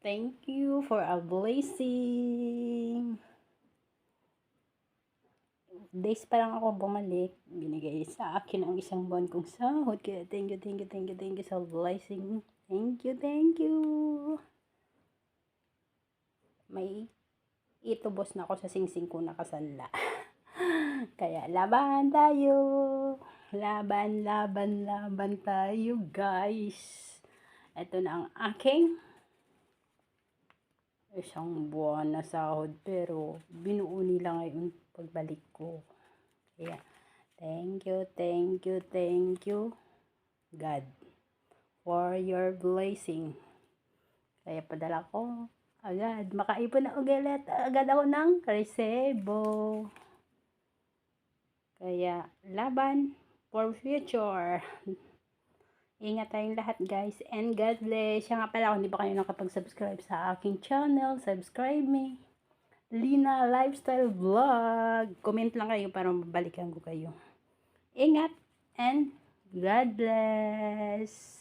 Thank you for a blessing. Days pa lang ako bumalik, binigay sa akin ang isang buwan kong sahod. Kaya thank you sa blessing. Thank you. May itubos na ako sa singsing ko nakasanla. Kaya laban tayo. Laban tayo, guys. Ito na ang aking isang buwan na sahod, pero binuo nila ngayon pagbalik ko. Kaya thank you God for your blessing. Kaya padala ko agad, makaipon na agad ako ng resebo. Kaya laban for future. Ingat tayong lahat, guys, and God bless. Siya nga pala, kung hindi pa kayo nakapag-subscribe sa aking channel, subscribe me. Lina Lifestyle Vlog. Comment lang kayo para mabalikan ko kayo. Ingat and God bless.